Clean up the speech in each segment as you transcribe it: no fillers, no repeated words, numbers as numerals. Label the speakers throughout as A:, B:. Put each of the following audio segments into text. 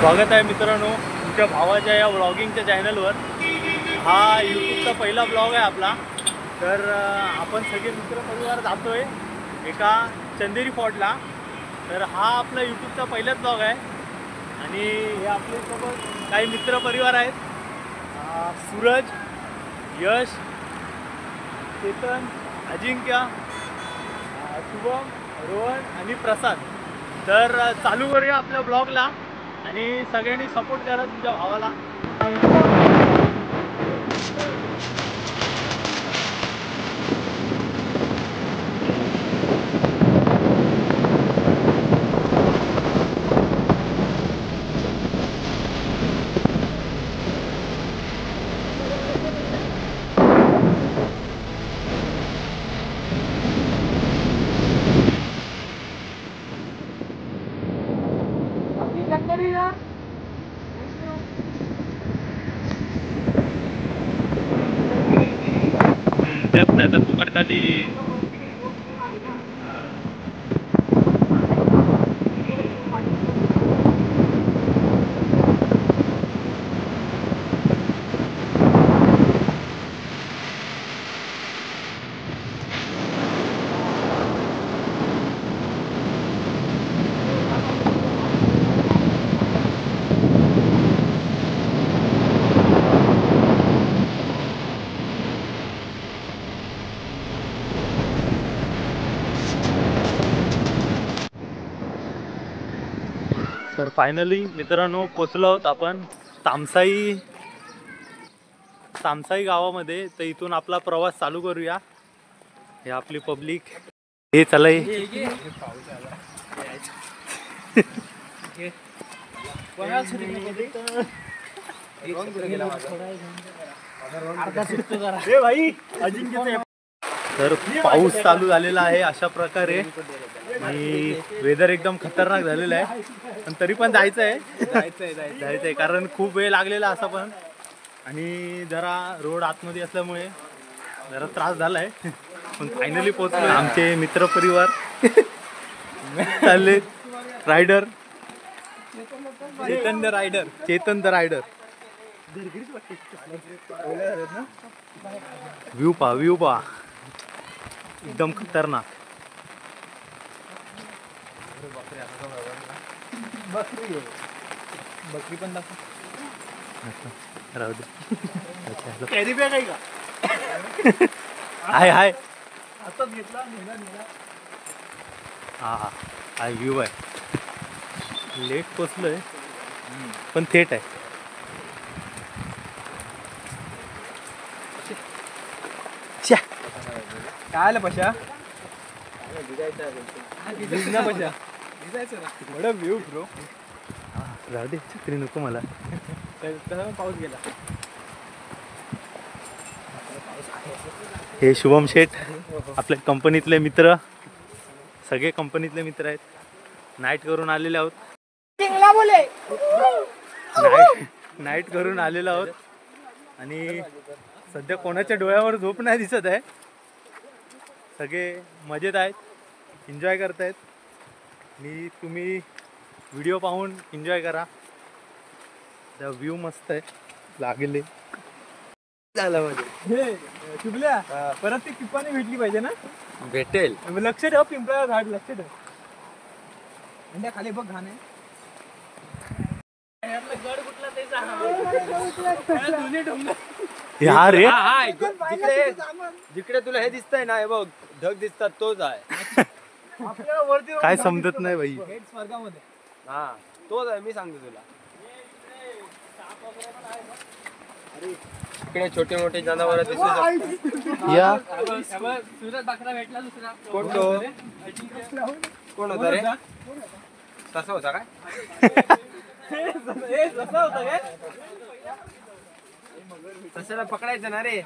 A: स्वागत आहे मित्रांनो तुमच्या भावाच्या या व्लॉगिंगच्या चॅनलवर। हा यूट्यूबचा पहिला ब्लॉग आहे आपला। तर आपण सगळे मित्रपरिवार जातो आहे एका चंदेरी फॉर्टला। तर हा आपला यूट्यूबचा पहिलाच ब्लॉग आहे आणि हे आपल्यासोबत काही मित्रपरिवार आहेत, सूरज, यश, चेतन, अजिंक्य, शुभम, रोहन आणि प्रसाद। तर चालू करूया आपल्या ब्लॉगला आणि सगळ्यांनी सपोर्ट करा तुमच्या भावाला। तर फायनली मित्रांनो पोचलो आहोत आपण तामसाई गावामध्ये। तर इथून आपला प्रवास चालू करूया। हे आपली पब्लिक हे चला तर पाऊस चालू झालेला आहे अशा प्रकारे आणि वेदर एकदम खतरनाक झालेला आहे, पण तरी पण जायचंय कारण खूप वेळ लागलेला असा पण, आणि जरा रोड आतमध्ये असल्यामुळे जरा त्रास झालाय, पण फायनली पोहोचलो। आमचे मित्र परिवार चालले rider Chetan the rider. View पा एकदम खतरनाक। बकरी पण दाखव, राहू दे। कॅरी बॅग आहे का? हाय आताच घेतला, नेला। हा व्ह्यू आहे। लेट पोचलोय पण थेट आहे। काय आलं पशा व्ह्यू ब्रो। जाऊ दे, छत्री नको मला। पाऊस गेला। हे शुभम शेठ आपल्या कंपनीतले मित्र, सगळे कंपनीतले मित्र आहेत। नाईट करून आलेले आहोत, नाईट करून आलेलो आहोत आणि सध्या कोणाच्या डोळ्यावर झोप नाही दिसत आहे। सगळे मजेत आहेत, एन्जॉय करतायत आणि तुम्ही व्हिडिओ पाहून एन्जॉय करा। व्ह्यू मस्त आहे लागले झाला मध्ये चिपल्या। परत ती पिंपाने भेटली पाहिजे ना? भेटेल, लक्ष ठेव, पिंपळा झाड लक्ष ठेव। इंडिया खाली बघ घाण आहे। गड कुठला यार रे, जिकडे तुला हे दिसतंय ना, हे बघ ढग दिसतात, तोच आहे। काय समजत नाही भाई। स्वर्गामध्ये हा तोच आहे, मी सांगतो तुला। इकडे छोटे मोठे जनावर दिसू शकतात। या सूरज बाकरा भेटला दुसरा। कोण होता रे? तसा होता काय? तसला पकडायचं ना रे।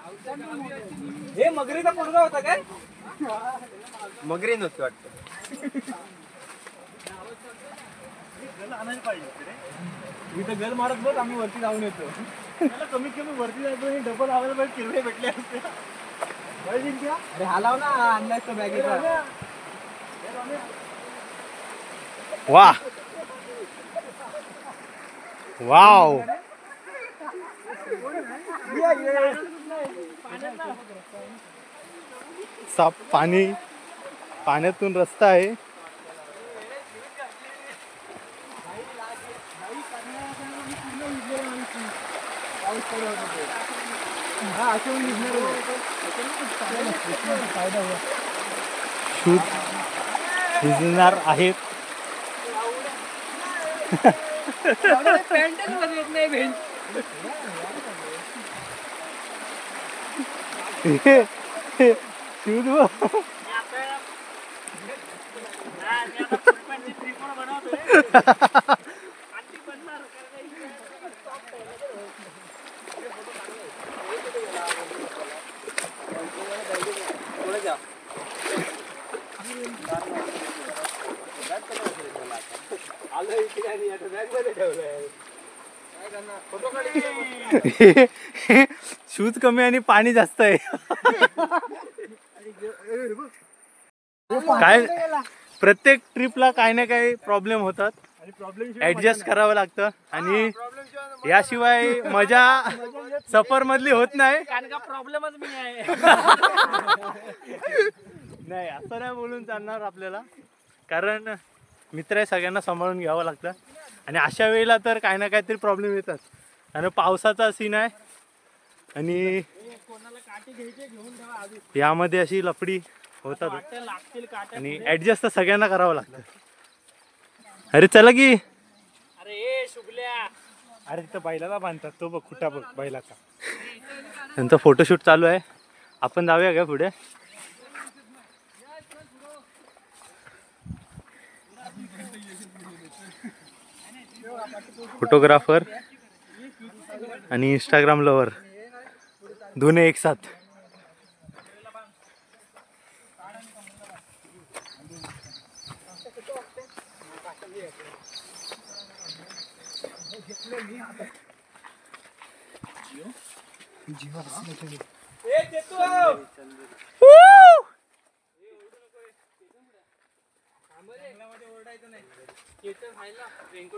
A: हे मगरीचा पोरगा होता काय? मगरी नसते वाटतं। मी तर गल मारत बघ, आम्ही वरती जाऊन येतो। त्याला कमीत कमी वरती जायचं, डबल आवाज किरवे भेटले असते। अरे हालाव ना, आणलाय तो बॅगेचा। वाह वाव, साफ पाणी, पाण्यातून रस्ता आहे. शूज भिजणार आहेत. शूज शूज कमी आणि पाणी जास्त आहे. काय प्रत्येक ट्रिपला काही ना काही प्रॉब्लेम होतात, ऍडजस्ट करावं लागतं आणि याशिवाय मजा सफर मधली होत नाही.
B: कारण का प्रॉब्लेमच मी आहे.
A: नाही असं नाही बोलून चालणार आपल्याला, कारण मित्र आहे, सगळ्यांना सांभाळून घ्यावं लागतं आणि अशा वेळेला तर काही ना काहीतरी प्रॉब्लेम येतात. आणि पावसाचा सीन आहे आणि यामध्ये अशी लफडी होतात आणि ऍडजस्ट तर सगळ्यांना करावं लागतं. अरे चला की,
B: अरे शुभल्या,
A: अरे तिथं बैलाला बांधतात, तो बघ कुठा बघ बैलाचा. त्यांचा फोटोशूट चालू आहे, आपण जाऊया का पुढे. फोटोग्राफर आणि इंस्टाग्राम लवर दोन्ही एक साथ.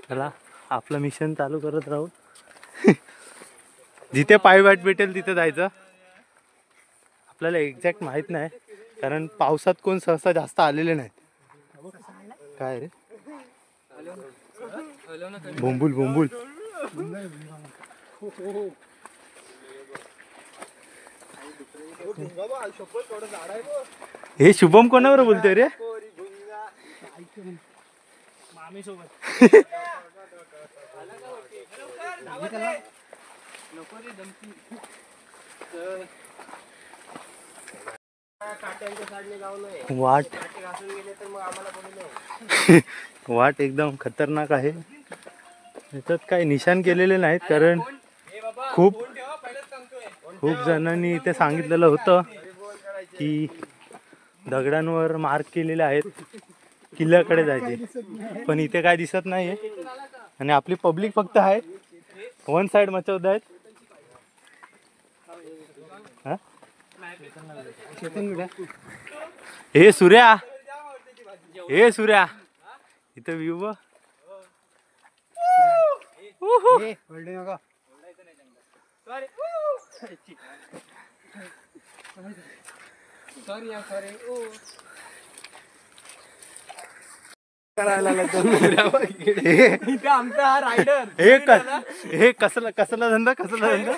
A: चला आपलं मिशन चालू करत राहू. जिथे पायवाट भेटेल तिथे जायचं. आपल्याला एक्झॅक्ट माहित नाही, कारण पावसात कोण सहसा जास्त आलेले नाहीत. काय रे बोंबुल बोंबुल. हे शुभम कोणावर बोलतोय रे.
B: मामी सोबत.
A: वाट वाट एकदम खतरनाक आहे. याच्यात काही निशाण केलेले नाहीत, कारण खूप जणांनी इथे सांगितलेलं होतं की दगडांवर मार्क केलेले आहेत किल्ल्याकडे जायचे, पण इथे काय दिसत नाहीये. आणि आपली पब्लिक फक्त आहे वन साइड मचवत आहेत. हे सूर्या, हे सूर्या, इथं व्ह्यू बघ. हे कसला कसला धंदा, कसला धंदा.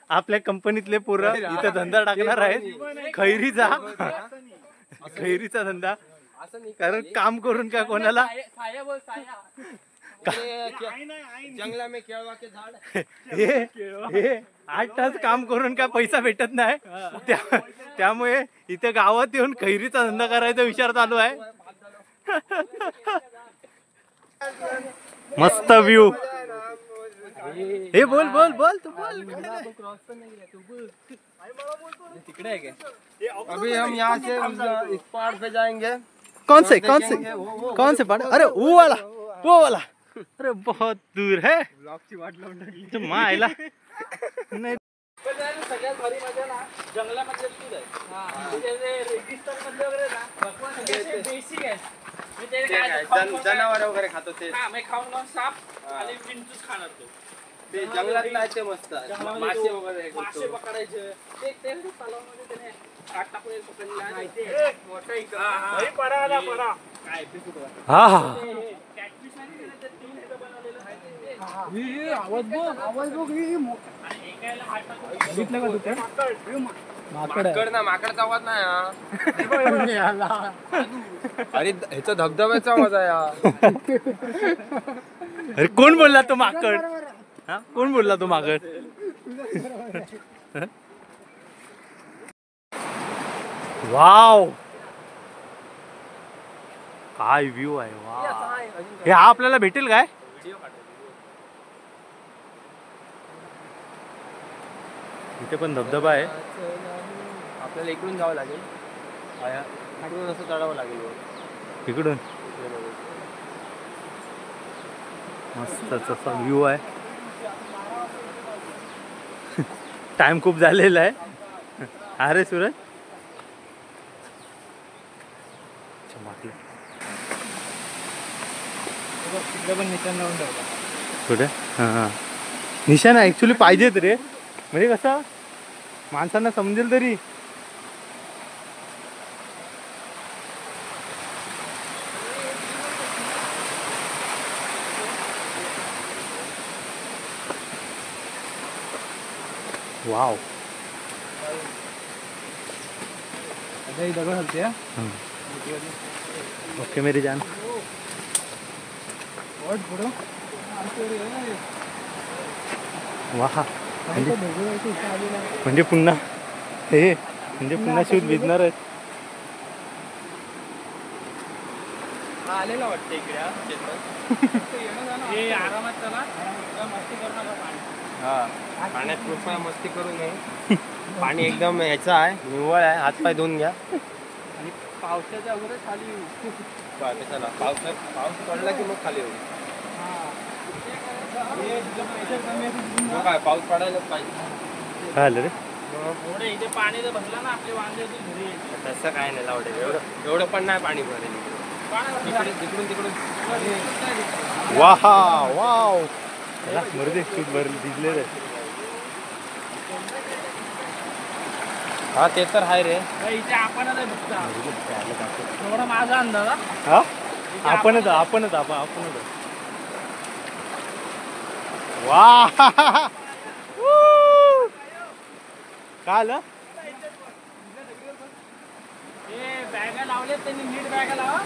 A: आपल्या कंपनीतले पोरं इथं धंदा टाकणार आहेत खैरीचा. खैरीचा धंदा, कारण काम करून काय कोणाला
B: जंगला में केळवा के झाड.
A: हे 8 तास काम करून काय पैसा भेटत नाही. त्यामुळे इथे गावात येऊन खैरीचा धंदा करायचा विचार चालू आहे. मस्त व्ह्यू. हे बोल बोल बोल तू बोल.
B: तिकडे आहे क्या? अभी हम यहाँ से इस पहाड़ पे जाएंगे.
A: कौन से पहाड़? अरे वो वाला. अरे बहुत दूर है. तो माँ आयला नाही.
B: सगळ्यात भारी मजा ना जंगलामधले आहे. रेगिस्तान मधले वगैरे ना बेसिक आहे.
C: ते काय
B: जनावर वगैरे खातो ते
C: खाऊन साप आणि विंचूच खाणार तो.
B: ते जंगलात नाही ते मस्त मासे वगैरे
C: मासे पकडायचे ते तलावामध्ये त्याने काट टाकून पकडलेला आहे मोठा काय
A: हा
C: कॅटफिश नाही ते 3 ह्याचं बनवलेलं आहे
B: माकड ना माकडचा आवाज नाही अरे ह्याचा धबधब्याचा आवाज आहे
A: अरे कोण बोलला तो माकड? हा कोण बोलला तो माकड? वाव काय व्ह्यू आहे. वा हे हा आपल्याला भेटेल काय? इथे पण धबधबा आहे.
B: आपल्याला इकडून जावं लागेल इकडून असं चढावं लागेल
A: इकडून मस्त असा व्ह्यू आहे. टाइम खूप झालेला आहे. अरे सूरज
B: तिकडे पण निशाण लावून ठेवला
A: कुठे? हां निशाण ॲक्च्युली पाहिजेत रे, म्हणजे कसं माणसांना समजेल तरी. वाव
B: दगड हलते
A: ओके मेरी जान. वाह म्हणजे पुन्हा हे म्हणजे पुन्हा शूट भिजणार आहेत.
B: आलेला वाटतं इकडे
C: आरामात चला मस्ती करू नका पाणी.
B: हा पाण्यात कृपया मस्ती करू नये. पाणी एकदम ह्याचं आहे निव्वळ आहे. हातपाय धुवून घ्या
C: आणि पावसाच्या वगैरे खाली
B: चला पाऊस पडला की मग खाली होईल. काय पाऊस पडायलाच पाहिजे.
A: काय आलं रे?
C: एवढे इथे पाणी जर भरलं ना आपले वांदे घरी यायचे.
B: तसं काय नाही लावडे एवढं पण नाही पाणी भरेल तिकडून तिकडून
A: वाह वाव मरुदे शूट भिजले रे.
B: हा ते तर आहे रे.
C: इथे आपणच थोडा माझा अंदाज
A: हा आपणच वा काय आलं?
C: बॅगा लावले त्यांनी नीट बॅगा लावा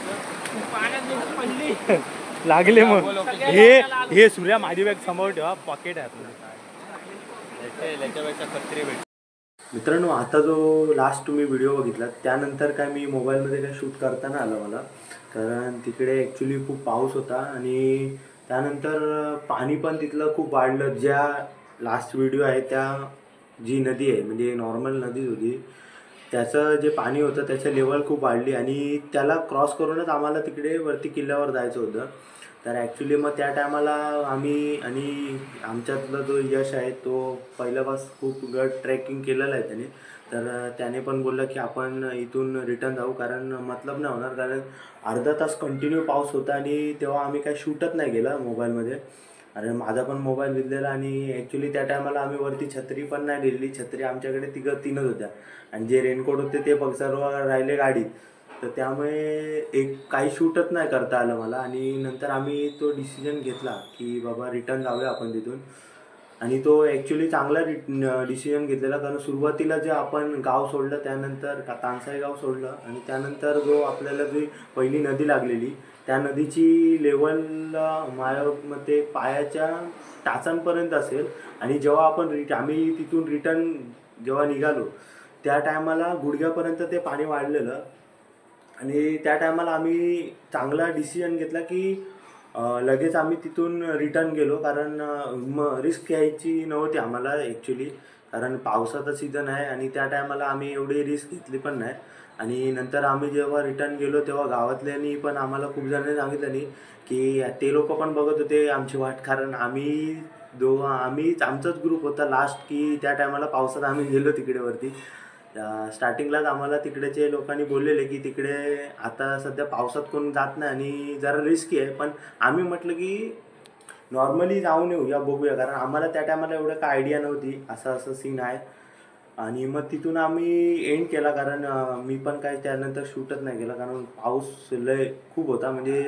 C: पाण्यात पडली
A: लागले मग. हे सूर्या माझी बॅग समोर ठेवा पॉकेट आहे
B: त्याच्यापेक्षा कचरे भेट.
A: मित्रांनो आता जो लास्ट तुम्ही व्हिडिओ बघितला त्यानंतर काय मी मोबाईलमध्ये काय शूट करता नाही आलं मला, कारण तिकडे ॲक्च्युली खूप पाऊस होता आणि त्यानंतर पाणी पण तिथलं खूप वाढलं. ज्या लास्ट व्हिडिओ आहे त्या जी नदी आहे म्हणजे नॉर्मल नदीच होती, त्याचं जे पाणी होतं त्याचं लेवल खूप वाढली आणि त्याला क्रॉस करूनच आम्हाला तिकडे वरती किल्ल्यावर जायचं होतं. तर ॲक्च्युली मग त्या टायमाला आम्ही आणि आमच्यातला जो यश आहे तो पहिल्यापास खूप गड ट्रेकिंग केलेलं आहे त्याने. तर त्याने पण बोललं की आपण इथून रिटर्न जाऊ, कारण मतलब नाही होणार, कारण अर्धा तास कंटिन्यू पाऊस होता आणि तेव्हा आम्ही काय शूटच नाही केलं मोबाईलमध्ये. आणि माझा पण मोबाईल भिजलेला आणि ॲक्च्युली त्या टायमाला आम्ही वरती छत्री पण नाही दिलेली. छत्री आमच्याकडे तीनच होत्या आणि जे रेनकोट होते ते सर्व राहिले गाडीत. तर त्यामुळे काही शूटच नाही करता आलं मला. आणि नंतर आम्ही तो डिसिजन घेतला की बाबा रिटर्न जाऊया आपण तिथून. आणि तो ॲक्च्युली चांगला डिसिजन घेतलेला, कारण सुरुवातीला जे आपण गाव सोडलं त्यानंतर तानसाई गाव सोडलं आणि त्यानंतर जो आपल्याला जी पहिली नदी लागलेली त्या नदीची लेवल माझ्या मते पायाच्या टाचांपर्यंत असेल. आणि जेव्हा आम्ही तिथून रिटर्न जेव्हा निघालो त्या टायमाला गुडघ्यापर्यंत ते पाणी वाढलेलं. आणि त्या टायमाला आम्ही चांगला डिसिजन घेतला की लगेच आम्ही तिथून रिटर्न गेलो, कारण रिस्क घ्यायची नव्हती आम्हाला ॲक्च्युली, कारण पावसाचा सीझन आहे आणि त्या टायमाला आम्ही एवढी रिस्क घेतली पण नाही. आणि नंतर आम्ही जेव्हा रिटर्न गेलो तेव्हा गावातल्यांनी पण आम्हाला खूप जणांनी सांगितलं नाही की ते लोक पण बघत होते आमची वाट, कारण आमचाच ग्रुप होता लास्ट की त्या टायमाला पावसात आम्ही गेलो तिकडे वरती.
D: स्टार्टिंगलाच आम्हाला तिकडेचे लोकांनी बोललेले की तिकडे आता सध्या पावसात कोण जात नाही आणि जरा रिस्की आहे, पण आम्ही म्हटलं की नॉर्मली जाऊन येऊया, बघूया, कारण आम्हाला त्या टायमाला एवढं काय आयडिया नव्हती असं असं सीन आहे. आणि मग तिथून आम्ही एंड केला, कारण मी पण काय त्यानंतर शूटच नाही केला, कारण पाऊस लय खूप होता, म्हणजे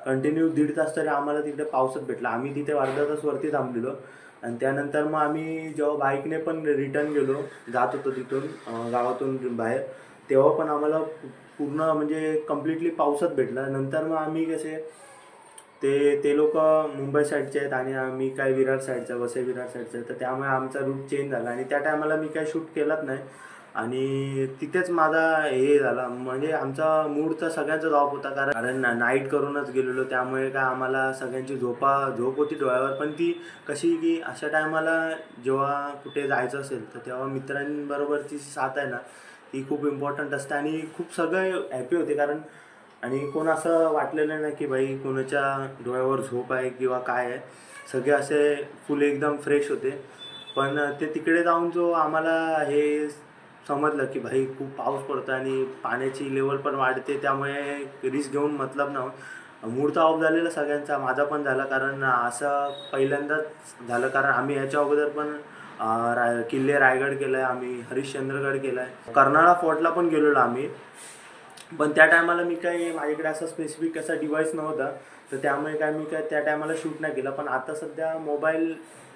D: कंटिन्यू 1.5 तास तरी आम्हाला तिकडे पाऊसच भेटला. आम्ही तिथे अर्धा तास वरती थांबलेलो आणि त्यानंतर मग आम्ही जेव्हा बाईकने पण रिटर्न गेलो, जात होतो तिथून गावातून बाहेर, तेव्हा पण आम्हाला पूर्ण म्हणजे कम्प्लिटली पाऊसच भेटला. नंतर मग आम्ही कसे ते लोक मुंबई साईडचे आहेत आणि आम्ही काय विरार साईडचा, वसई विरार साईडचा आहे, तर त्यामुळे आमचा रूट चेंज झाला आणि त्या टायमाला मी काय शूट केलाच नाही. आणि तिथेच माझा हे झाला, म्हणजे आमचा मूडचा सगळ्यांचा ऑफ होता, कारण नाईट करूनच गेलेलो, त्यामुळे काय आम्हाला सगळ्यांची झोप होती डोळ्यावर. पण ती कशी की अशा टायमाला जेव्हा कुठे जायचं असेल तर तेव्हा मित्रांबरोबरची साथ आहे ना, ती खूप इम्पॉर्टंट असते आणि खूप सगळे हॅपी होते, कारण आणि कोण असं वाटलेलं नाही की भाई कोणाच्या डोळ्यावर झोप आहे किंवा काय आहे, सगळे असे फुल एकदम फ्रेश होते. पण ते तिकडे जाऊन जो आम्हाला हे समजलं की भाई खूप पाऊस पडतो आणि पाण्याची लेवल पण वाढते, त्यामुळे रिस्क घेऊन मतलब ना, मूड तर ऑफ झालेला सगळ्यांचा, माझा पण झाला, कारण असं पहिल्यांदाच झालं, कारण आम्ही याच्या अगोदर पण किल्ले रायगड केला आहे, आम्ही हरिश्चंद्रगड केला आहे, कर्नाळा फोर्टला पण गेलेलो आम्ही. पण त्या टायमाला मी काही माझ्याकडे असा स्पेसिफिक असा डिवाईस नव्हता, तर त्यामुळे काय मी काय त्या टायमाला शूट नाही केलं. पण आता सध्या मोबाईल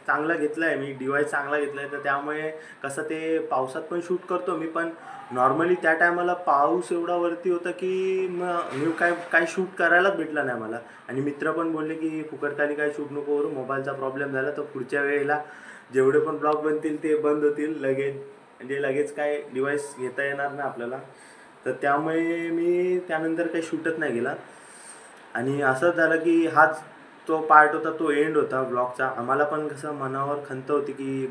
D: चांगला घेतला आहे मी, डिवाईस चांगला घेतला आहे, तर त्यामुळे कसं ते पावसात पण शूट करतो मी. पण नॉर्मली त्या टायमाला पाऊस एवढा वरती होता की मग मी काय शूट करायलाच भेटलं नाही मला. आणि मित्र पण बोलले की फुकटखाली काय शूट नको करू, मोबाईलचा प्रॉब्लेम झाला तर पुढच्या वेळेला जेवढे पण ब्लॉग बनतील ते बंद होतील लगेच, म्हणजे लगेच काय डिवाईस घेता येणार नाही आपल्याला. तर त्यामुळे मी त्यानंतर काही शूटच नाही केला. आणि असंच झालं की हाच तो पार्ट होता, तो एंड होता ब्लॉगचा. आम्हाला पण कसं मनावर खंत होती की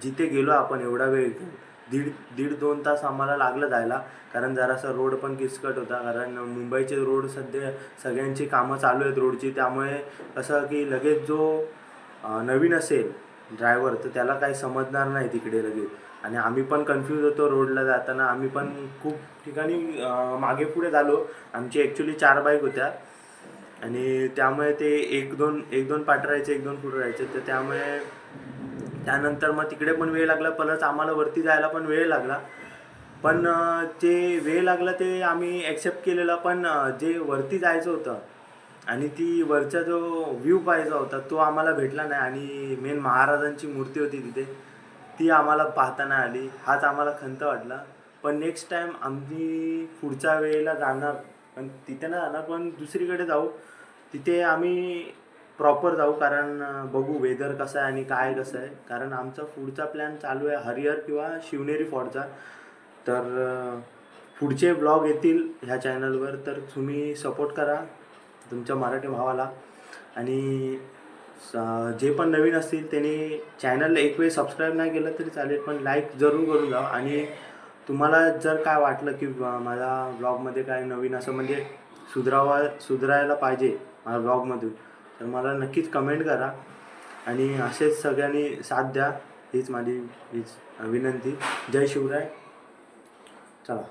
D: जिथे गेलो आपण एवढा वेळ, दीड 2 तास आम्हाला लागलं जायला, कारण जरासा रोड पण किचकट होता, कारण मुंबईचे रोड सध्या सगळ्यांची कामं चालू आहेत रोडची, त्यामुळे कसं की लगेच जो नवीन असेल ड्रायव्हर तर त्याला काही समजणार नाही तिकडे लगेच. आणि आम्ही पण कन्फ्यूज होतो रोडला जाताना, आम्ही पण खूप ठिकाणी मागे पुढे झालो. आमची ॲक्च्युली 4 बाईक होत्या आणि त्यामुळे ते एक दोन पाठ राहायचे, 1-2 पुढे राहायचे, तर त्यामुळे त्यानंतर मग तिकडे पण वेळ लागला, प्लस आम्हाला वरती जायला पण वेळ लागला. पण जे वेळ लागला ते आम्ही ॲक्सेप्ट केलेलं, पण जे वरती जायचं होतं आणि ती वरचा जो व्ह्यू पाहायचा होता तो आम्हाला भेटला नाही. आणि मेन महाराजांची मूर्ती होती तिथे, ती आम्हाला पाहता नाही आली, हाच आम्हाला खंत वाटला. पण नेक्स्ट टाईम आम्ही पुढच्या वेळेला जाणार, पण तिथे नाही जाणार, पण दुसरीकडे जाऊ, तिथे आम्ही प्रॉपर जाऊ, कारण बघू वेदर कसं आहे आणि काय कसं आहे. कारण आमचा पुढचा प्लॅन चालू आहे हरिहर किंवा शिवनेरी फॉर्टचा. तर पुढचे ब्लॉग येतील ह्या चॅनलवर, तर तुम्ही सपोर्ट करा तुमच्या मराठी भावाला. आणि जे पण नवीन असतील त्यांनी चॅनल एक वेळ सबस्क्राईब नाही केलं तरी चालेल, पण लाईक जरूर करून जा. आणि तुम्हाला जर काय वाटलं की माझ्या ब्लॉगमध्ये काय नवीन असं म्हणजे सुधारायला पाहिजे माझ्या ब्लॉगमधून, तर मला नक्कीच कमेंट करा. आणि असेच सगळ्यांनी साथ द्या, हीच माझी विनंती. जय शिवराय. चला.